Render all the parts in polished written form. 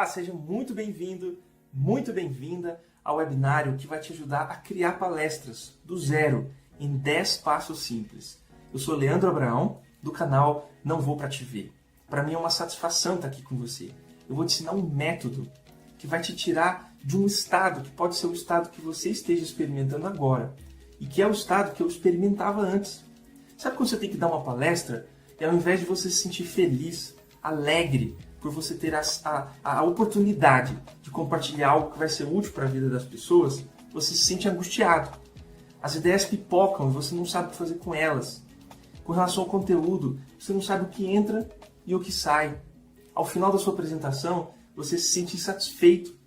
Olá, seja muito bem-vindo, muito bem-vinda ao webinário que vai te ajudar a criar palestras do zero em 10 passos simples. Eu sou Leandro Abraão, do canal Não Vou Pra Te Ver. Para mim é uma satisfação estar aqui com você. Eu vou te ensinar um método que vai te tirar de um estado que pode ser o estado que você esteja experimentando agora e que é o estado que eu experimentava antes. Sabe quando você tem que dar uma palestra e ao invés de você se sentir feliz, alegre por você ter a oportunidade de compartilhar algo que vai ser útil para a vida das pessoas, você se sente angustiado. As ideias pipocam e você não sabe o que fazer com elas. Com relação ao conteúdo, você não sabe o que entra e o que sai. Ao final da sua apresentação, você se sente insatisfeito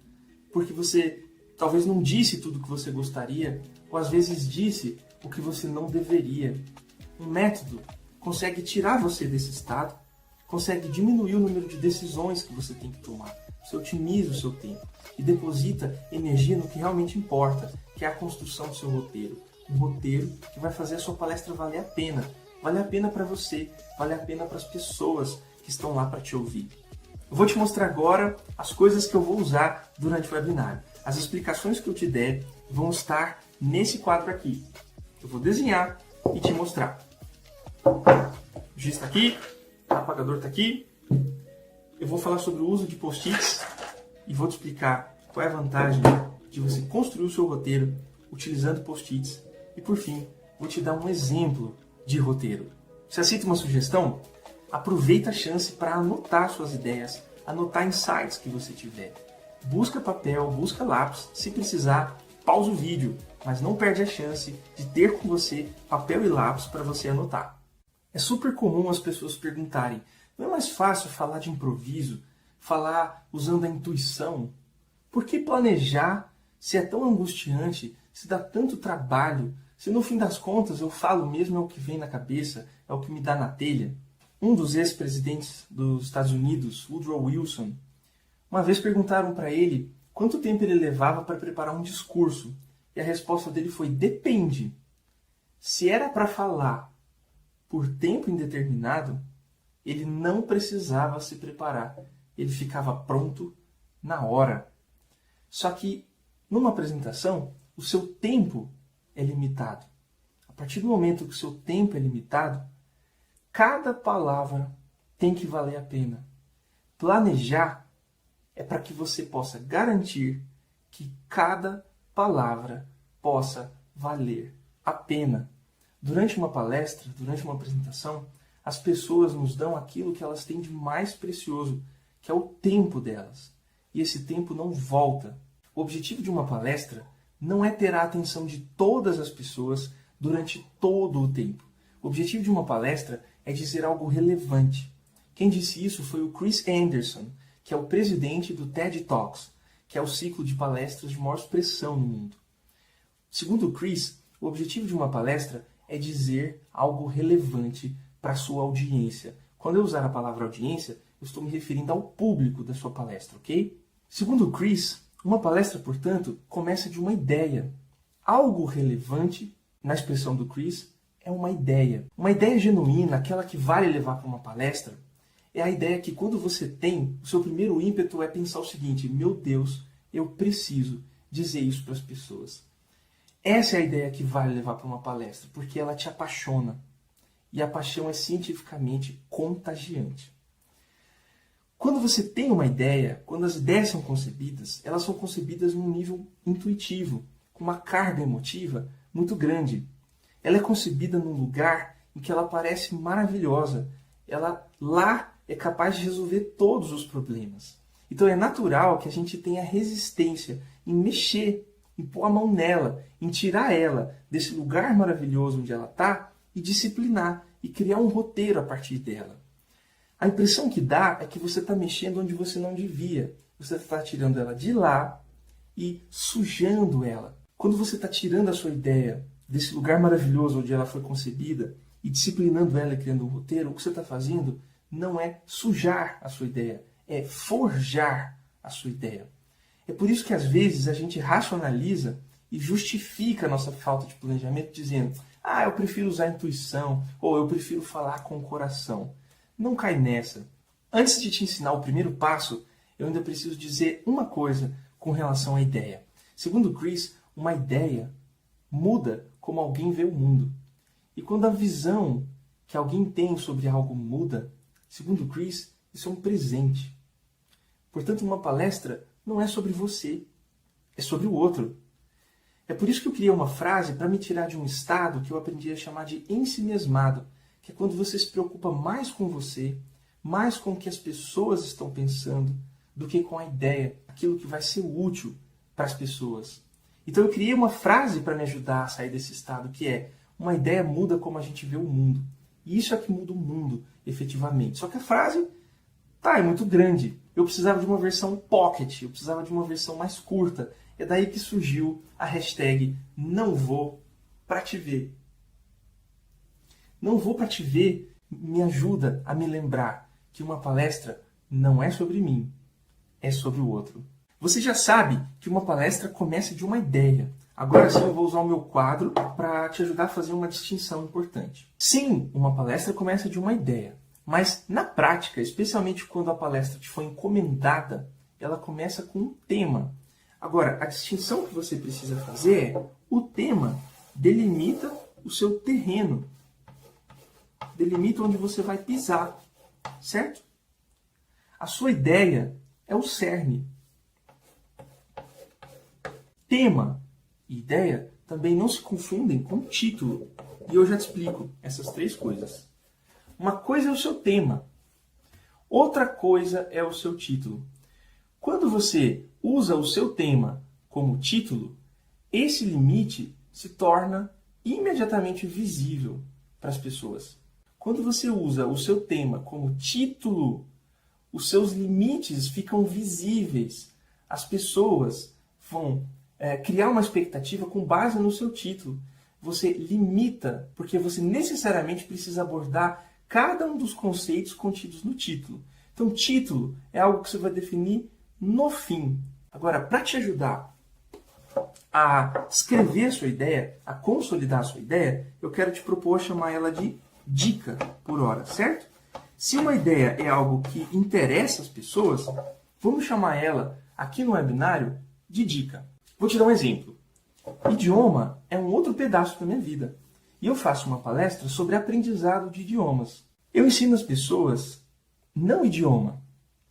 porque você talvez não disse tudo o que você gostaria ou às vezes disse o que você não deveria. Um método consegue tirar você desse estado, consegue diminuir o número de decisões que você tem que tomar. Você otimiza o seu tempo e deposita energia no que realmente importa, que é a construção do seu roteiro. Um roteiro que vai fazer a sua palestra valer a pena. Vale a pena para você, vale a pena para as pessoas que estão lá para te ouvir. Eu vou te mostrar agora as coisas que eu vou usar durante o webinário. As explicações que eu te der vão estar nesse quadro aqui. Eu vou desenhar e te mostrar. O giz está aqui, o apagador está aqui. Eu vou falar sobre o uso de post-its e vou te explicar qual é a vantagem de você construir o seu roteiro utilizando post-its. E por fim, vou te dar um exemplo de roteiro. Você aceita uma sugestão? Aproveita a chance para anotar suas ideias, anotar insights que você tiver. Busca papel, busca lápis, se precisar, pausa o vídeo, mas não perde a chance de ter com você papel e lápis para você anotar. É super comum as pessoas perguntarem, não é mais fácil falar de improviso, falar usando a intuição? Por que planejar se é tão angustiante, se dá tanto trabalho, se no fim das contas eu falo mesmo é o que vem na cabeça, é o que me dá na telha? Um dos ex-presidentes dos Estados Unidos, Woodrow Wilson, uma vez perguntaram para ele quanto tempo ele levava para preparar um discurso. E a resposta dele foi, depende. Se era para falar por tempo indeterminado, ele não precisava se preparar. Ele ficava pronto na hora. Só que, numa apresentação, o seu tempo é limitado. A partir do momento que o seu tempo é limitado, cada palavra tem que valer a pena. Planejar é para que você possa garantir que cada palavra possa valer a pena. Durante uma palestra, durante uma apresentação, as pessoas nos dão aquilo que elas têm de mais precioso, que é o tempo delas. E esse tempo não volta. O objetivo de uma palestra não é ter a atenção de todas as pessoas durante todo o tempo. O objetivo de uma palestra é dizer algo relevante. Quem disse isso foi o Chris Anderson, que é o presidente do TED Talks, que é o ciclo de palestras de maior expressão no mundo. Segundo o Chris, o objetivo de uma palestra é dizer algo relevante para a sua audiência. Quando eu usar a palavra audiência, eu estou me referindo ao público da sua palestra, ok? Segundo o Chris, uma palestra, portanto, começa de uma ideia. Algo relevante, na expressão do Chris, é uma ideia. Uma ideia genuína, aquela que vale levar para uma palestra, é a ideia que quando você tem, o seu primeiro ímpeto é pensar o seguinte, meu Deus, eu preciso dizer isso para as pessoas. Essa é a ideia que vale levar para uma palestra, porque ela te apaixona. E a paixão é cientificamente contagiante. Quando você tem uma ideia, quando as ideias são concebidas, elas são concebidas num nível intuitivo, com uma carga emotiva muito grande. Ela é concebida num lugar em que ela parece maravilhosa. Ela lá é capaz de resolver todos os problemas. Então é natural que a gente tenha resistência em mexer, em pôr a mão nela, em tirar ela desse lugar maravilhoso onde ela está e disciplinar e criar um roteiro a partir dela. A impressão que dá é que você está mexendo onde você não devia. Você está tirando ela de lá e sujando ela. Quando você está tirando a sua ideia desse lugar maravilhoso onde ela foi concebida e disciplinando ela e criando um roteiro, o que você está fazendo não é sujar a sua ideia, é forjar a sua ideia. É por isso que às vezes a gente racionaliza e justifica a nossa falta de planejamento dizendo eu prefiro usar a intuição ou eu prefiro falar com o coração. Não cai nessa. Antes de te ensinar o primeiro passo, eu ainda preciso dizer uma coisa com relação à ideia. Segundo Chris, uma ideia muda como alguém vê o mundo. E quando a visão que alguém tem sobre algo muda, segundo Chris, isso é um presente. Portanto, uma palestra não é sobre você, é sobre o outro. É por isso que eu criei uma frase para me tirar de um estado que eu aprendi a chamar de ensimismado, que é quando você se preocupa mais com você, mais com o que as pessoas estão pensando, do que com a ideia, aquilo que vai ser útil para as pessoas. Então eu criei uma frase para me ajudar a sair desse estado, que é: uma ideia muda como a gente vê o mundo. E isso é que muda o mundo, efetivamente. Só que a frase é muito grande. Eu precisava de uma versão pocket, eu precisava de uma versão mais curta. É daí que surgiu a hashtag não vou pra te ver. Não vou pra te ver me ajuda a me lembrar que uma palestra não é sobre mim, é sobre o outro. Você já sabe que uma palestra começa de uma ideia. Agora sim eu vou usar o meu quadro para te ajudar a fazer uma distinção importante. Sim, uma palestra começa de uma ideia. Mas na prática, especialmente quando a palestra te foi encomendada, ela começa com um tema. Agora, a distinção que você precisa fazer é: o tema delimita o seu terreno. Delimita onde você vai pisar, certo? A sua ideia é o cerne. Tema e ideia também não se confundem com título. E eu já te explico essas três coisas. Uma coisa é o seu tema. Outra coisa é o seu título. Quando você usa o seu tema como título, esse limite se torna imediatamente visível para as pessoas. Quando você usa o seu tema como título, os seus limites ficam visíveis. As pessoas vão criar uma expectativa com base no seu título. Você limita, porque você necessariamente precisa abordar cada um dos conceitos contidos no título. Então, título é algo que você vai definir no fim. Agora, para te ajudar a escrever a sua ideia, a consolidar a sua ideia, eu quero te propor chamar ela de dica por hora, certo? Se uma ideia é algo que interessa as pessoas, vamos chamar ela, aqui no webinário, de dica. Vou te dar um exemplo. Idioma é um outro pedaço da minha vida. E eu faço uma palestra sobre aprendizado de idiomas. Eu ensino as pessoas não idioma.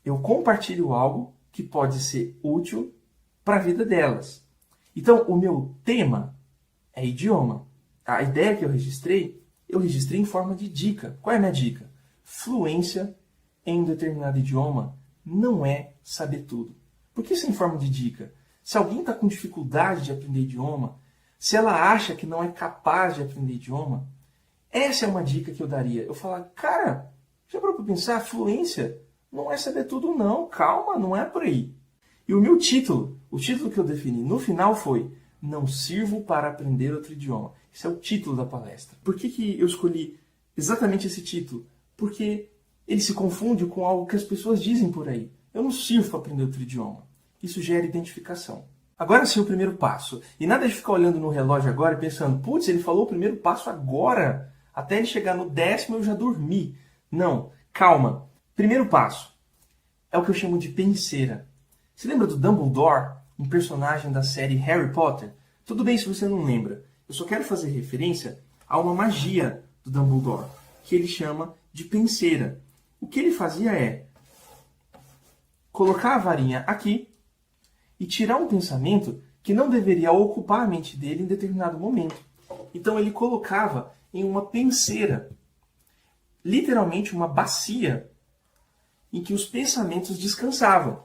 Eu compartilho algo que pode ser útil para a vida delas. Então, o meu tema é idioma. A ideia que eu registrei em forma de dica. Qual é a minha dica? Fluência em um determinado idioma não é saber tudo. Por que isso é em forma de dica? Se alguém está com dificuldade de aprender idioma, se ela acha que não é capaz de aprender idioma, essa é uma dica que eu daria. Eu falar: cara, já parou para pensar? Fluência não é saber tudo não. Calma, não é por aí. E o meu título, o título que eu defini no final foi: não sirvo para aprender outro idioma. Esse é o título da palestra. Por que eu escolhi exatamente esse título? Porque ele se confunde com algo que as pessoas dizem por aí. Eu não sirvo para aprender outro idioma. Isso gera identificação. Agora sim o primeiro passo. E nada de ficar olhando no relógio agora e pensando: putz, ele falou o primeiro passo agora. Até ele chegar no 10º eu já dormi. Não, calma. Primeiro passo é o que eu chamo de penseira. Você lembra do Dumbledore, um personagem da série Harry Potter? Tudo bem se você não lembra. Eu só quero fazer referência a uma magia do Dumbledore, que ele chama de penseira. O que ele fazia é colocar a varinha aqui e tirar um pensamento que não deveria ocupar a mente dele em determinado momento. Então ele colocava em uma penseira, literalmente uma bacia, em que os pensamentos descansavam.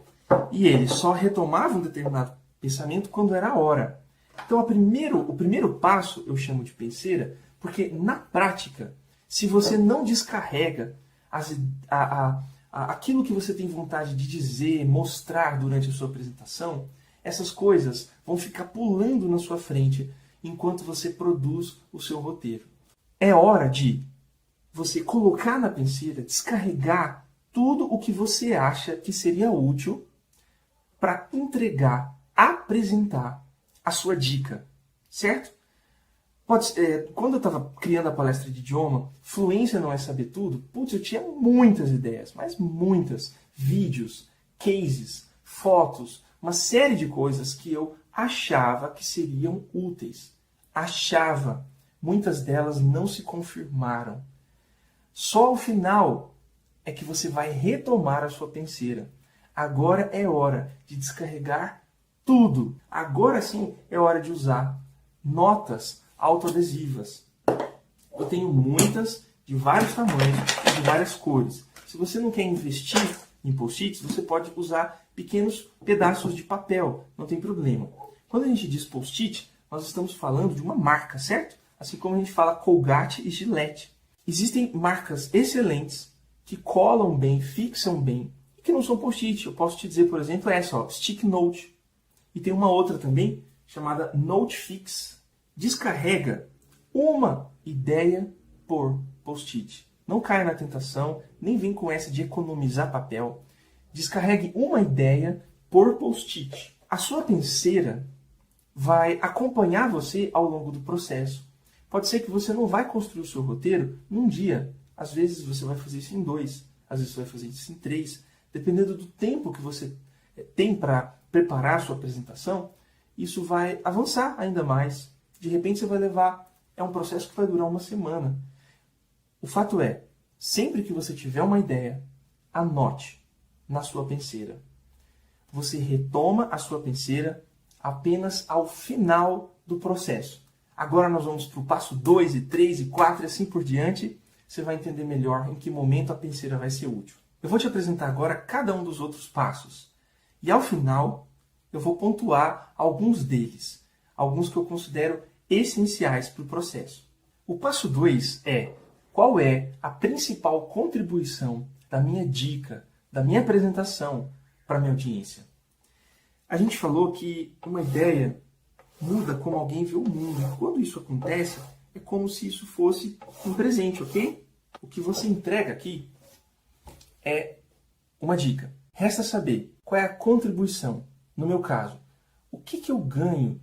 E ele só retomava um determinado pensamento quando era a hora. Então o primeiro passo eu chamo de penseira, porque na prática, se você não descarrega aquilo que você tem vontade de dizer, mostrar durante a sua apresentação, essas coisas vão ficar pulando na sua frente enquanto você produz o seu roteiro. É hora de você colocar na penseira, descarregar tudo o que você acha que seria útil para entregar, apresentar a sua dica, certo? Quando eu estava criando a palestra de idioma, fluência não é saber tudo, putz, eu tinha muitas ideias, mas muitas. Vídeos, cases, fotos, uma série de coisas que eu achava que seriam úteis. Achava. Muitas delas não se confirmaram. Só ao final é que você vai retomar a sua penseira. Agora é hora de descarregar tudo. Agora sim é hora de usar notas autoadesivas. Eu tenho muitas, de vários tamanhos, de várias cores. Se você não quer investir em post-its, você pode usar pequenos pedaços de papel, não tem problema. Quando a gente diz post-it, nós estamos falando de uma marca, certo? Assim como a gente fala Colgate e Gillette. Existem marcas excelentes que colam bem, fixam bem, e que não são post-it. Eu posso te dizer, por exemplo, essa, ó, Stick Note. E tem uma outra também, chamada Note Fix. Descarrega uma ideia por post-it. Não caia na tentação, nem vem com essa de economizar papel. Descarregue uma ideia por post-it. A sua penseira vai acompanhar você ao longo do processo. Pode ser que você não vai construir o seu roteiro num dia. Às vezes você vai fazer isso em 2, às vezes você vai fazer isso em 3. Dependendo do tempo que você tem para preparar a sua apresentação, isso vai avançar ainda mais. De repente você vai levar... É um processo que vai durar uma semana. O fato é, sempre que você tiver uma ideia, anote na sua penseira. Você retoma a sua penseira apenas ao final do processo. Agora nós vamos para o passo 2, e 3, e 4 e assim por diante. Você vai entender melhor em que momento a penseira vai ser útil. Eu vou te apresentar agora cada um dos outros passos. E ao final, eu vou pontuar alguns deles. Alguns que eu considero essenciais para o processo. O passo 2 é: qual é a principal contribuição da minha dica, da minha apresentação para a minha audiência? A gente falou que uma ideia muda como alguém vê o mundo. Quando isso acontece, é como se isso fosse um presente, ok? O que você entrega aqui é uma dica. Resta saber qual é a contribuição. No meu caso, o que eu ganho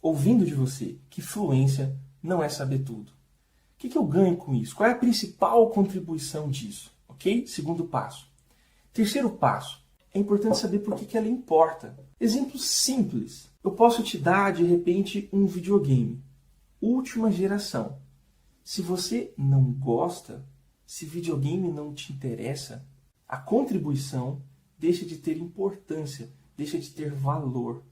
ouvindo de você que fluência não é saber tudo? O que eu ganho com isso? Qual é a principal contribuição disso? Ok? Segundo passo. Terceiro passo. É importante saber por que ela importa. Exemplo simples. Eu posso te dar, de repente, um videogame. Última geração. Se você não gosta, se videogame não te interessa, a contribuição deixa de ter importância, deixa de ter valor.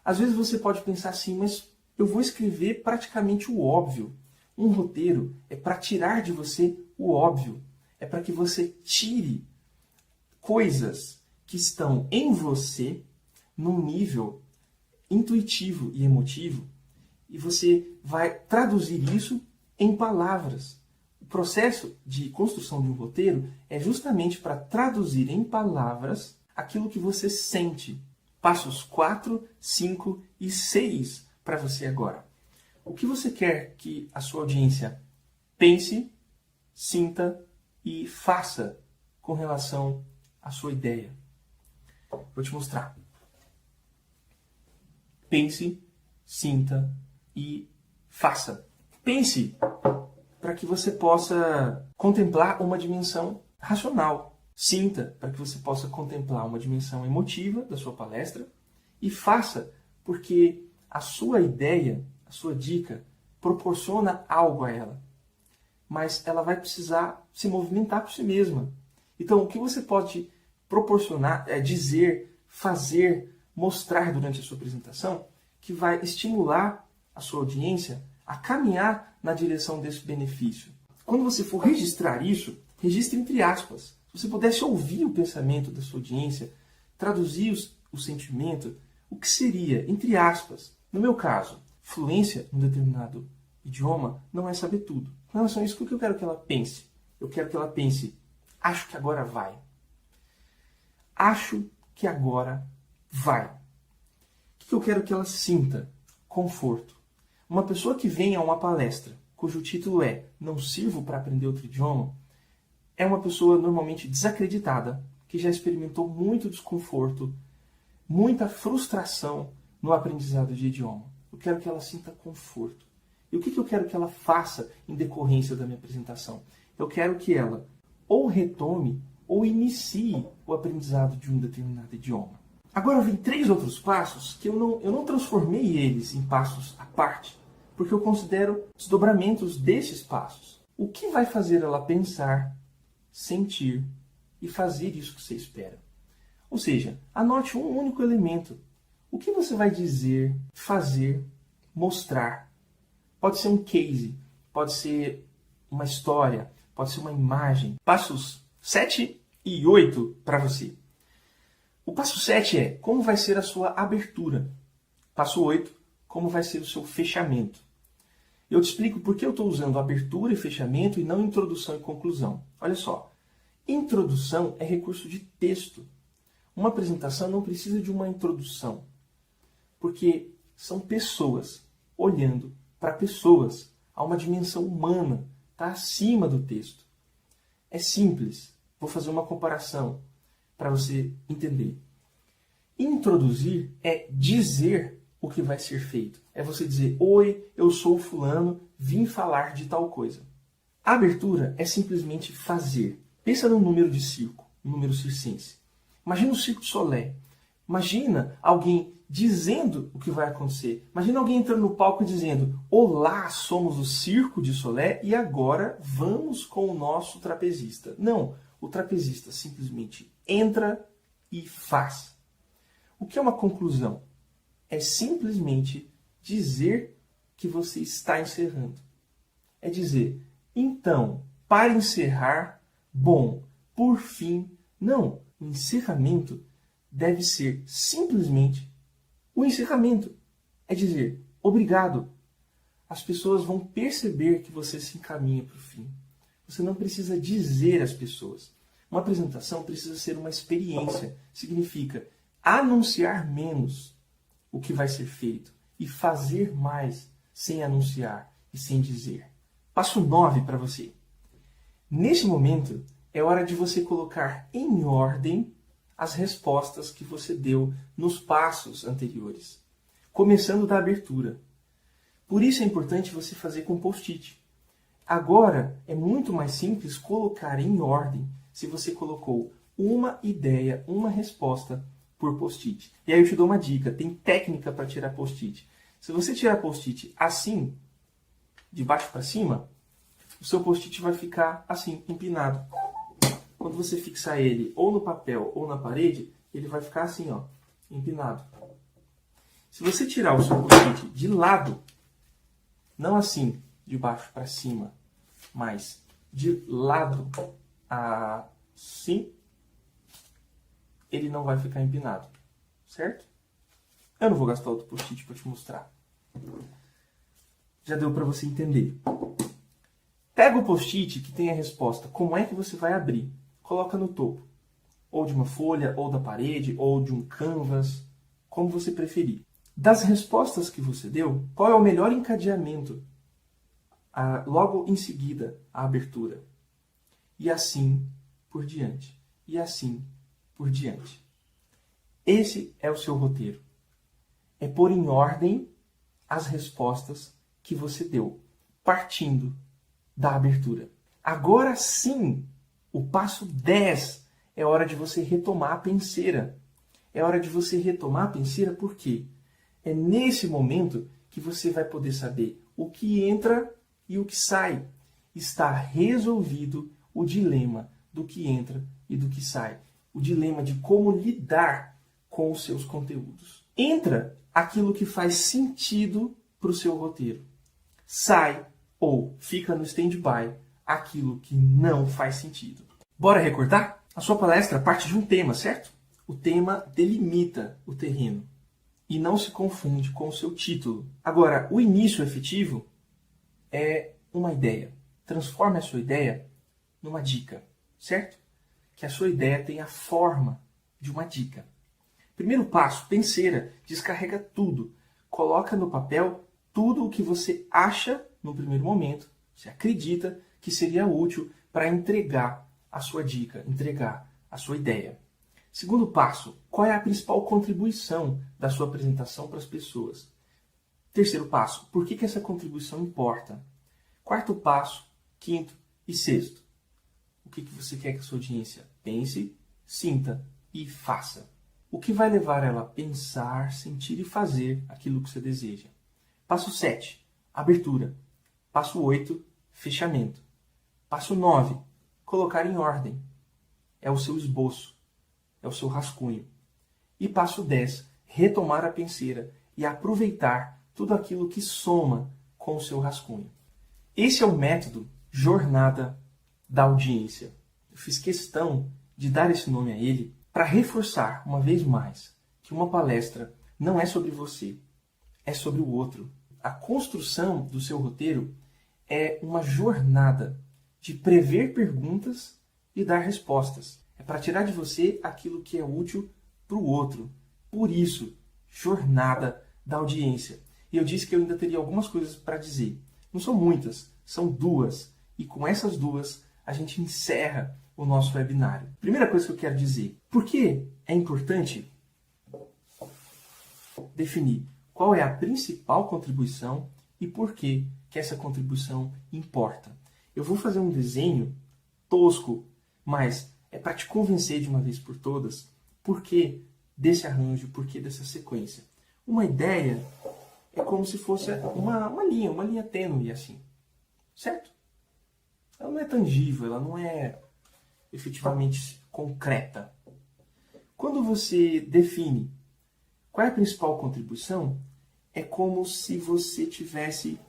Às vezes você pode pensar assim, mas eu vou escrever praticamente o óbvio. Um roteiro é para tirar de você o óbvio. É para que você tire coisas que estão em você num nível intuitivo e emotivo, e você vai traduzir isso em palavras. O processo de construção de um roteiro é justamente para traduzir em palavras aquilo que você sente. Passos 4, 5 e 6 para você agora. O que você quer que a sua audiência pense, sinta e faça com relação à sua ideia? Vou te mostrar. Pense, sinta e faça. Pense para que você possa contemplar uma dimensão racional. Sinta para que você possa contemplar uma dimensão emotiva da sua palestra. E faça porque a sua ideia, a sua dica, proporciona algo a ela. Mas ela vai precisar se movimentar por si mesma. Então, o que você pode proporcionar, dizer, fazer, mostrar durante a sua apresentação, que vai estimular a sua audiência a caminhar na direção desse benefício. Quando você for registrar isso, registre entre aspas. Se você pudesse ouvir o pensamento da sua audiência, traduzir o sentimento, o que seria, entre aspas? No meu caso, fluência em um determinado idioma não é saber tudo. Com relação a isso, o que eu quero que ela pense? Eu quero que ela pense, acho que agora vai. Acho que agora vai. O que eu quero que ela sinta? Conforto. Uma pessoa que vem a uma palestra, cujo título é Não Sirvo para Aprender Outro Idioma, é uma pessoa normalmente desacreditada, que já experimentou muito desconforto, muita frustração no aprendizado de idioma. Eu quero que ela sinta conforto. E o que eu quero que ela faça em decorrência da minha apresentação? Eu quero que ela ou retome ou inicie o aprendizado de um determinado idioma. Agora vem 3 outros passos que eu não transformei eles em passos à parte, porque eu considero desdobramentos desses passos. O que vai fazer ela pensar, sentir e fazer isso que você espera? Ou seja, anote um único elemento. O que você vai dizer, fazer, mostrar? Pode ser um case, pode ser uma história, pode ser uma imagem. Passos 7 e 8 para você. O passo 7 é como vai ser a sua abertura. Passo 8, como vai ser o seu fechamento. Eu te explico por que eu estou usando abertura e fechamento e não introdução e conclusão. Olha só, introdução é recurso de texto. Uma apresentação não precisa de uma introdução, porque são pessoas olhando para pessoas. Há uma dimensão humana, está acima do texto. É simples. Vou fazer uma comparação para você entender. Introduzir é dizer o que vai ser feito. É você dizer, oi, eu sou o fulano, vim falar de tal coisa. A abertura é simplesmente fazer. Pensa num número de circo, um número circense. Imagina o Circo de Solé. Imagina alguém dizendo o que vai acontecer. Imagina alguém entrando no palco e dizendo, olá, somos o Circo de Solé e agora vamos com o nosso trapezista. Não, o trapezista simplesmente entra e faz. O que é uma conclusão? É simplesmente dizer que você está encerrando. É dizer, então, para encerrar, bom, por fim, não. O encerramento deve ser simplesmente o encerramento. É dizer, obrigado. As pessoas vão perceber que você se encaminha para o fim. Você não precisa dizer às pessoas. Uma apresentação precisa ser uma experiência. Significa anunciar menos o que vai ser feito e fazer mais sem anunciar e sem dizer. Passo 9 para você. Nesse momento, é hora de você colocar em ordem as respostas que você deu nos passos anteriores, começando da abertura. Por isso é importante você fazer com post-it. Agora, é muito mais simples colocar em ordem se você colocou uma ideia, uma resposta por post-it. E aí eu te dou uma dica, tem técnica para tirar post-it. Se você tirar post-it assim, de baixo para cima, o seu post-it vai ficar assim, empinado. Quando você fixar ele ou no papel ou na parede, ele vai ficar assim, ó, empinado. Se você tirar o seu post-it de lado, não assim, de baixo para cima, mas de lado assim, ele não vai ficar empinado, certo? Eu não vou gastar outro post-it para te mostrar. Já deu para você entender. Pega o post-it que tem a resposta, como é que você vai abrir? Coloca no topo, ou de uma folha, ou da parede, ou de um canvas, como você preferir. Das respostas que você deu, qual é o melhor encadeamento? Logo em seguida, a abertura. E assim por diante. E assim por diante. Esse é o seu roteiro. É pôr em ordem as respostas que você deu, partindo da abertura. Agora sim, o passo 10 é hora de você retomar a penseira. É hora de você retomar a penseira por quê? É nesse momento que você vai poder saber o que entra e o que sai. Está resolvido o dilema do que entra e do que sai. O dilema de como lidar com os seus conteúdos. Entra aquilo que faz sentido para o seu roteiro. Sai ou fica no stand-by aquilo que não faz sentido. Bora recortar? A sua palestra parte de um tema, certo? O tema delimita o terreno e não se confunde com o seu título. Agora, o início efetivo é uma ideia. Transforme a sua ideia numa dica, certo? Que a sua ideia tenha a forma de uma dica. Primeiro passo, penseira, descarrega tudo. Coloca no papel tudo o que você acha no primeiro momento, você acredita que seria útil para entregar a sua dica, entregar a sua ideia. Segundo passo, qual é a principal contribuição da sua apresentação para as pessoas? Terceiro passo, por que essa contribuição importa? Quarto passo, quinto e sexto, o que você quer que a sua audiência Pense, sinta e faça. O que vai levar ela a pensar, sentir e fazer aquilo que você deseja. Passo 7, abertura. Passo 8, fechamento. Passo 9, colocar em ordem. É o seu esboço, é o seu rascunho. E passo 10, retomar a penseira e aproveitar tudo aquilo que soma com o seu rascunho. Esse é o método Jornada da Audiência. Eu fiz questão de dar esse nome a ele para reforçar, uma vez mais, que uma palestra não é sobre você, é sobre o outro. A construção do seu roteiro é uma jornada de prever perguntas e dar respostas. É para tirar de você aquilo que é útil para o outro. Por isso, Jornada da Audiência. E eu disse que eu ainda teria algumas coisas para dizer. Não são muitas, são 2. E com essas 2, a gente encerra o nosso webinário. Primeira coisa que eu quero dizer. Por que é importante definir qual é a principal contribuição e por que essa contribuição importa? Eu vou fazer um desenho tosco, mas é para te convencer de uma vez por todas por que desse arranjo, por que dessa sequência. Uma ideia é como se fosse uma linha tênue assim, certo? Ela não é tangível, ela não é efetivamente concreta. Quando você define qual é a principal contribuição, é como se você estivesse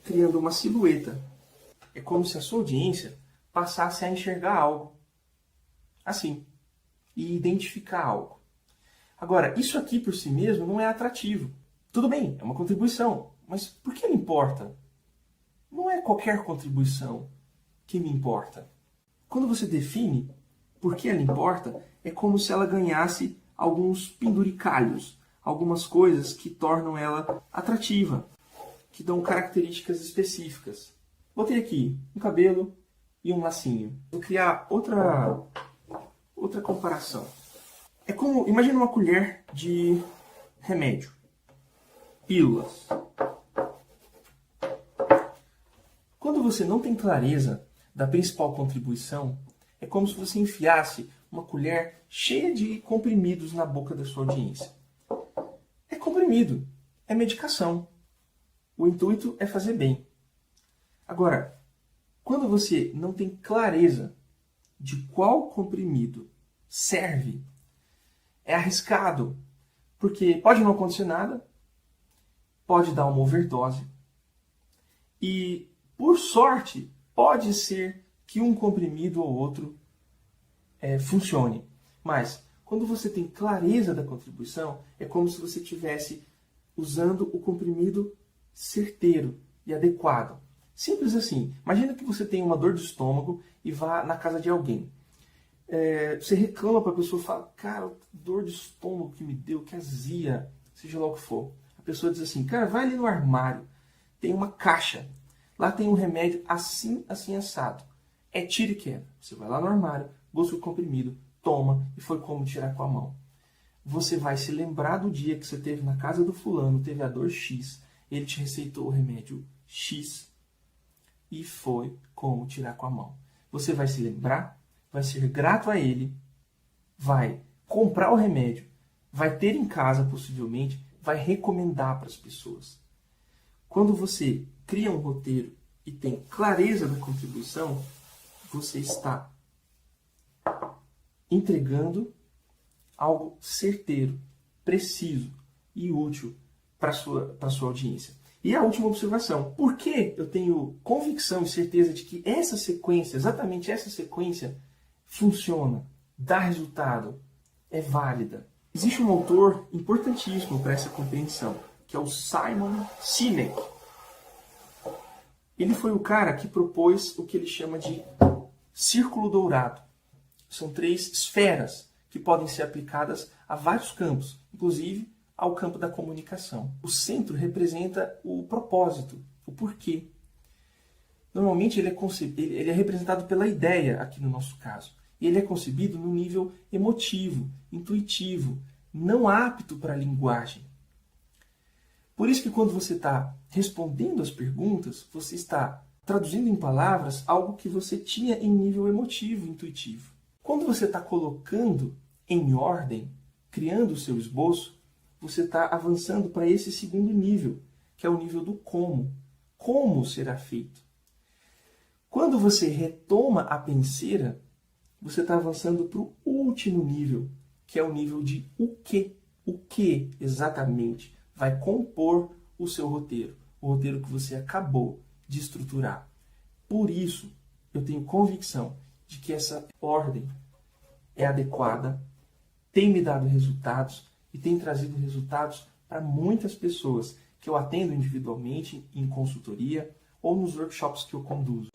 criando uma silhueta. É como se a sua audiência passasse a enxergar algo assim e identificar algo. Agora, isso aqui por si mesmo não é atrativo. Tudo bem, é uma contribuição, mas por que ela importa? Não é qualquer contribuição que me importa. Quando você define por que ela importa, é como se ela ganhasse alguns penduricalhos, algumas coisas que tornam ela atrativa, que dão características específicas. Botei aqui um cabelo e um lacinho. Vou criar outra comparação. É como, imagina uma colher de remédio, pílulas. Quando você não tem clareza da principal contribuição, é como se você enfiasse uma colher cheia de comprimidos na boca da sua audiência. É comprimido, é medicação. O intuito é fazer bem. Agora, quando você não tem clareza de qual comprimido serve, é arriscado, porque pode não acontecer nada, pode dar uma overdose e, por sorte, pode ser que um comprimido ou outro funcione. Mas, quando você tem clareza da contribuição, é como se você estivesse usando o comprimido certeiro e adequado. Simples assim. Imagina que você tem uma dor de estômago e vá na casa de alguém. Você reclama para a pessoa e fala, cara, dor de estômago que me deu, que azia, seja lá o que for. A pessoa diz assim, cara, vai ali no armário, tem uma caixa, lá tem um remédio assim, assim, assado. É tira e queda. Você vai lá no armário, busca o comprimido, toma e foi como tirar com a mão. Você vai se lembrar do dia que você esteve na casa do fulano, teve a dor X, ele te receitou o remédio X e foi como tirar com a mão. Você vai se lembrar, vai ser grato a ele, vai comprar o remédio, vai ter em casa possivelmente, vai recomendar para as pessoas. Quando você cria um roteiro e tem clareza da contribuição, você está entregando algo certeiro, preciso e útil para a sua audiência. E a última observação. Por que eu tenho convicção e certeza de que essa sequência, exatamente essa sequência, funciona, dá resultado, é válida? Existe um autor importantíssimo para essa compreensão, que é o Simon Sinek. Ele foi o cara que propôs o que ele chama de círculo dourado. São 3 esferas que podem ser aplicadas a vários campos, inclusive ao campo da comunicação. O centro representa o propósito, o porquê. Normalmente ele é representado pela ideia, aqui no nosso caso. E ele é concebido no nível emotivo, intuitivo, não apto para a linguagem. Por isso que quando você está respondendo as perguntas, você está traduzindo em palavras algo que você tinha em nível emotivo, intuitivo. Quando você está colocando em ordem, criando o seu esboço, você está avançando para esse segundo nível, que é o nível do como. Como será feito? Quando você retoma a penseira, você está avançando para o último nível, que é o nível de o que. O que exatamente vai compor o seu roteiro, o roteiro que você acabou de estruturar. Por isso, eu tenho convicção de que essa ordem é adequada, tem me dado resultados e tem trazido resultados para muitas pessoas que eu atendo individualmente em consultoria ou nos workshops que eu conduzo.